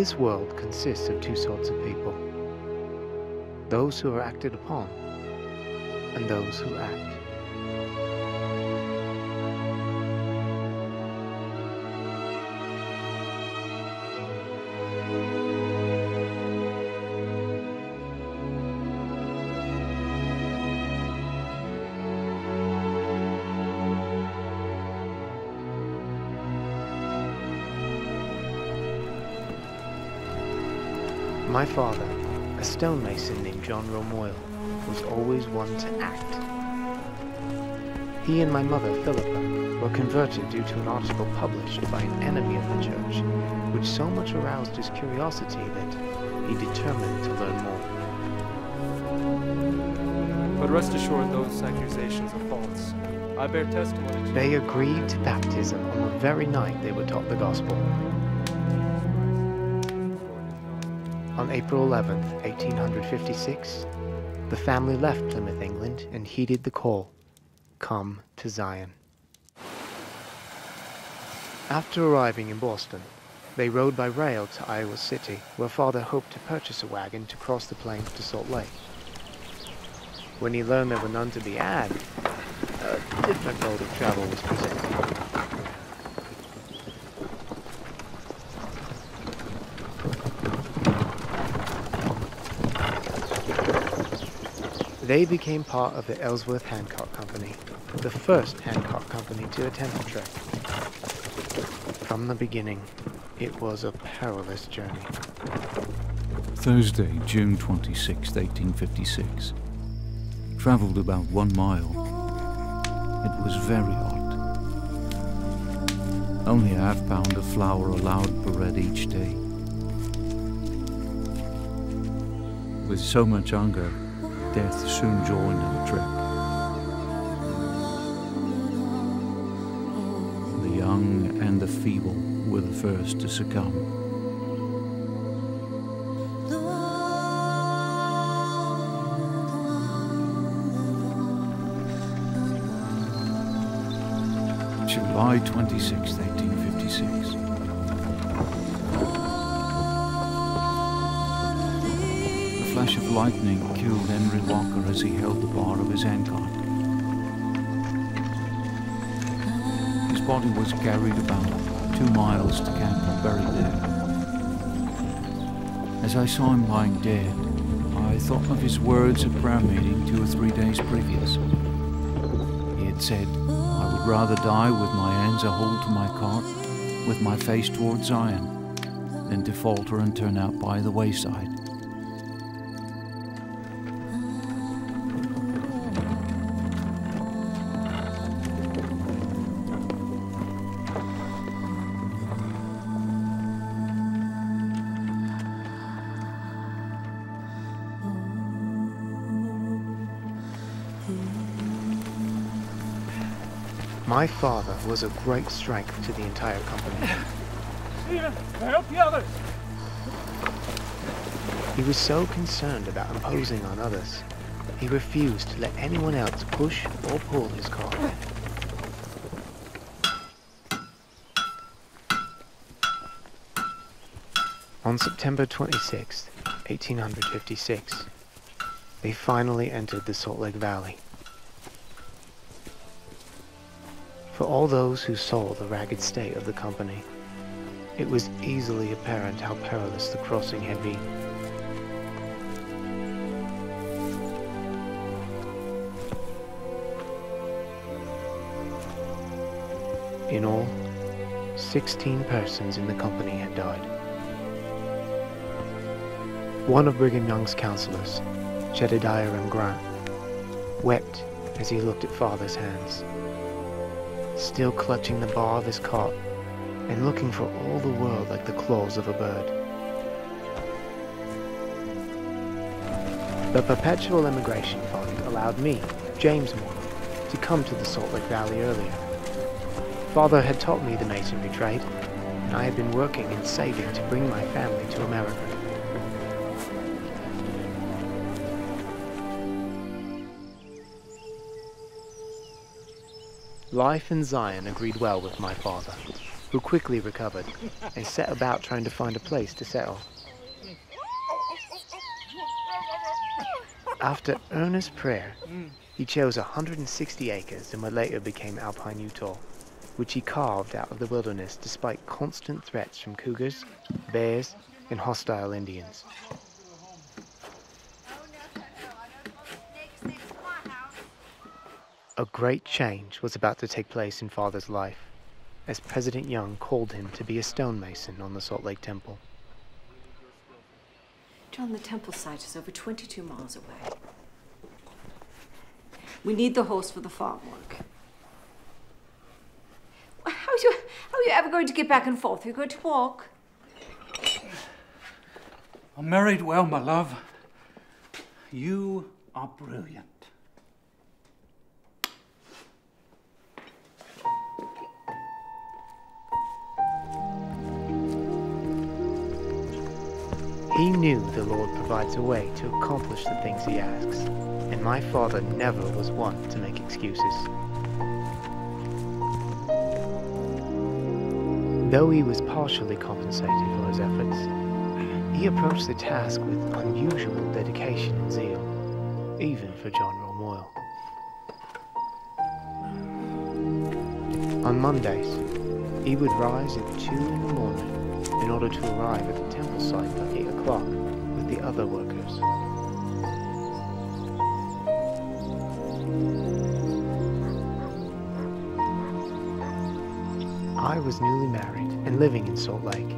This world consists of two sorts of people: those who are acted upon, and those who act. My father, a stonemason named John Romoyle, was always one to act. He and my mother, Philippa, were converted due to an article published by an enemy of the church, which so much aroused his curiosity that he determined to learn more. But rest assured, those accusations are false. I bear testimony to... They agreed to baptism on the very night they were taught the gospel. On April 11th, 1856, the family left Plymouth, England, and heeded the call, "Come to Zion." After arriving in Boston, they rode by rail to Iowa City, where Father hoped to purchase a wagon to cross the plains to Salt Lake. When he learned there were none to be had, a different mode of travel was presented. They became part of the Ellsworth Handcart Company, the first handcart company to attempt the trek. From the beginning, it was a perilous journey. Thursday, June 26, 1856. Travelled about 1 mile. It was very hot. Only a half-pound of flour allowed per bread each day. With so much hunger, death soon joined in the trek. The young and the feeble were the first to succumb. July 26, 1856. A flash of lightning killed Henry Walker as he held the bar of his handcart. His body was carried about 2 miles to camp and buried there. As I saw him lying dead, I thought of his words at prayer meeting 2 or 3 days previous. He had said, "I would rather die with my hands a hold to my cart, with my face toward Zion, than to falter and turn out by the wayside." My father was a great strength to the entire company. Stephen, help the others! He was so concerned about imposing on others, he refused to let anyone else push or pull his cart. On September 26, 1856, they finally entered the Salt Lake Valley. For all those who saw the ragged state of the company, it was easily apparent how perilous the crossing had been. In all, 16 persons in the company had died. One of Brigham Young's counselors, Jedediah M. Grant, wept as he looked at Father's hands, still clutching the bar of his cart and looking for all the world like the claws of a bird. The Perpetual Immigration Fund allowed me, James Moore, to come to the Salt Lake Valley earlier. Father had taught me the masonry trade, and I had been working and saving to bring my family to America. Life in Zion agreed well with my father. who quickly recovered and set about trying to find a place to settle. After earnest prayer, he chose 160 acres in what later became Alpine Utah, which he carved out of the wilderness despite constant threats from cougars, bears, and hostile Indians. A great change was about to take place in Father's life, as President Young called him to be a stonemason on the Salt Lake Temple. John, the temple site is over 22 miles away. We need the horse for the farm work. How are you ever going to get back and forth? Are you going to walk? I'm married well, my love. You are brilliant. He knew the Lord provides a way to accomplish the things he asks, and my father never was one to make excuses. Though he was partially compensated for his efforts, he approached the task with unusual dedication and zeal, even for John Romoyle. On Mondays, he would rise at 2 in the morning in order to arrive at the temple site by 8 o'clock with the other workers. I was newly married and living in Salt Lake.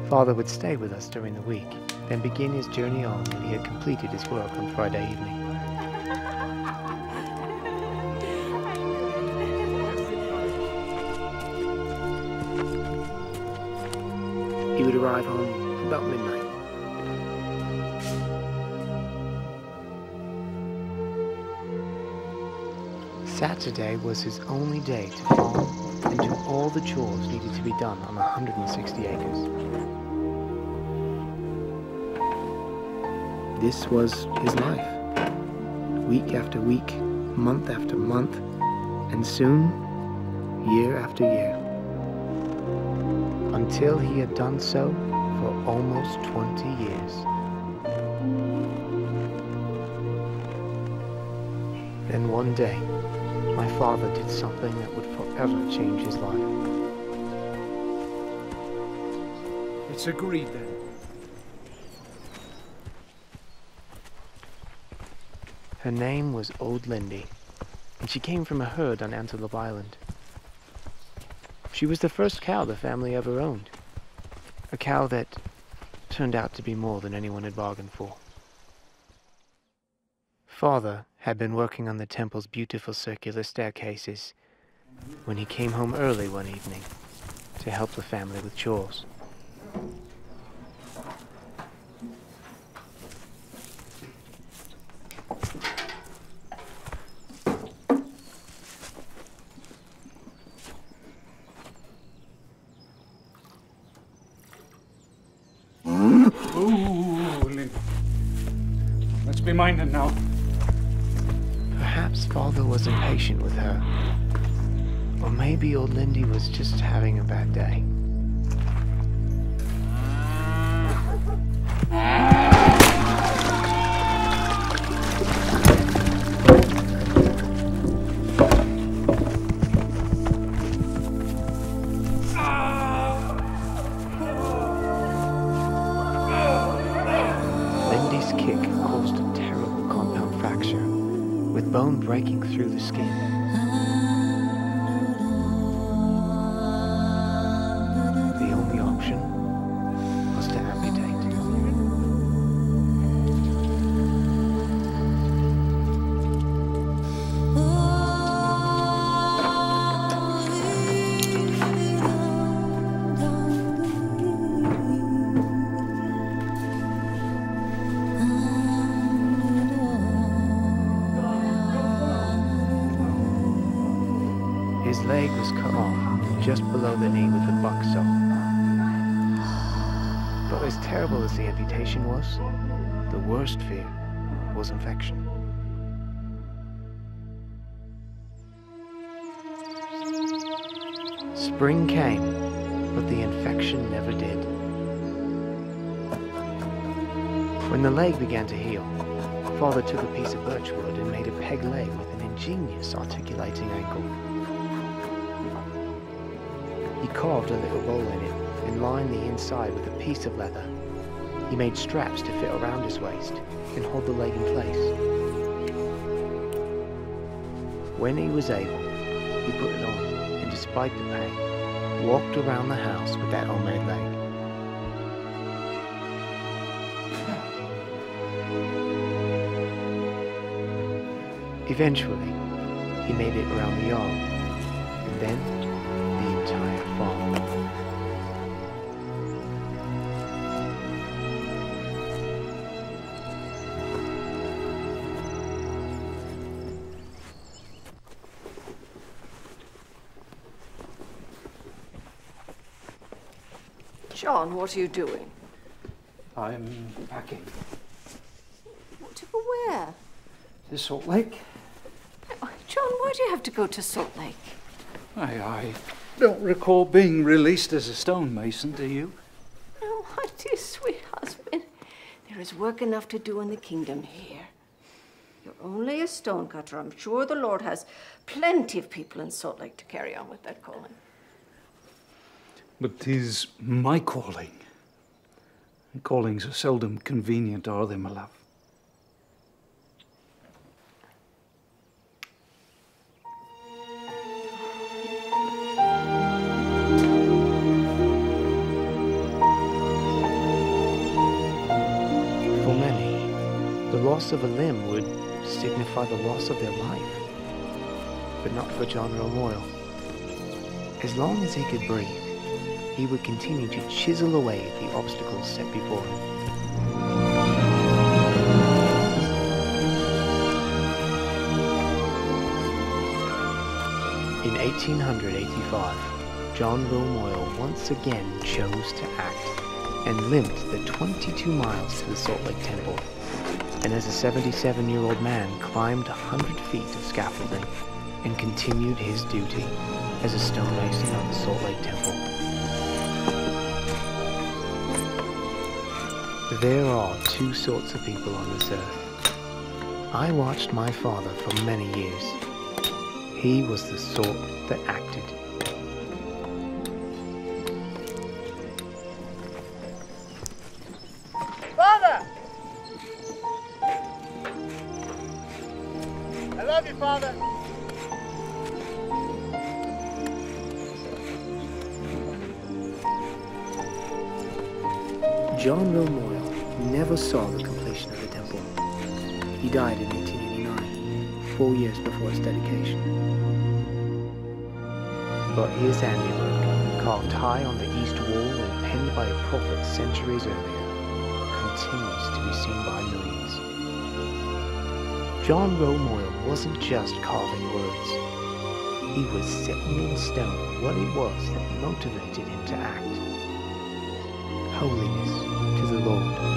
Father would stay with us during the week, then begin his journey on when he had completed his work on Friday evening. He would arrive home about midnight. Saturday was his only day to farm and do all the chores needed to be done on 160 acres. This was his life. Week after week, month after month, and soon, year after year. Until he had done so for almost 20 years. Then one day, my father did something that would forever change his life. It's agreed then. Her name was Old Lindy, and she came from a herd on Antelope Island. She was the first cow the family ever owned, a cow that turned out to be more than anyone had bargained for. Father had been working on the temple's beautiful circular staircases when he came home early one evening to help the family with chores. Ooh, Linda. Let's be minded now. Perhaps Father was impatient with her, or maybe old Lindy was just having a bad day. Lindy's kick caused a terrible compound fracture, with bone breaking through the skin. The only option was to amputate. His leg was cut off just below the knee with a bucksaw. But as terrible as the amputation was, the worst fear was infection. Spring came, but the infection never did. When the leg began to heal, Father took a piece of birch wood and made a peg leg with an ingenious articulating ankle. He carved a little bowl in it and lined the inside with a piece of leather. He made straps to fit around his waist and hold the leg in place. When he was able, he put it on, and despite the pain, walked around the house with that homemade leg. Eventually, he made it around the yard, and then the entire farm. John, what are you doing? I'm packing. To go where? To Salt Lake? Oh, John, why do you have to go to Salt Lake? I don't recall being released as a stonemason, do you? Oh, my dear sweet husband. There is work enough to do in the kingdom here. You're only a stonecutter. I'm sure the Lord has plenty of people in Salt Lake to carry on with that calling. But 'tis my calling. And callings are seldom convenient, are they, my love? For many, the loss of a limb would signify the loss of their life. But not for John Romoyle. As long as he could breathe, he would continue to chisel away at the obstacles set before him. In 1885, John Romoyle once again chose to act and limped the 22 miles to the Salt Lake Temple, and as a 77-year-old man climbed 100 feet of scaffolding and continued his duty as a stonemason on the Salt Lake Temple. There are two sorts of people on this earth. I watched my father for many years. He was the sort that acted. Father! I love you, Father. John Romoyle never saw the completion of the temple. He died in 1889, 4 years before its dedication. But his handiwork, carved high on the east wall and penned by a prophet centuries earlier, continues to be seen by millions. John Romoyle wasn't just carving words. He was setting in stone what it was that motivated him to act. Holiness to the Lord.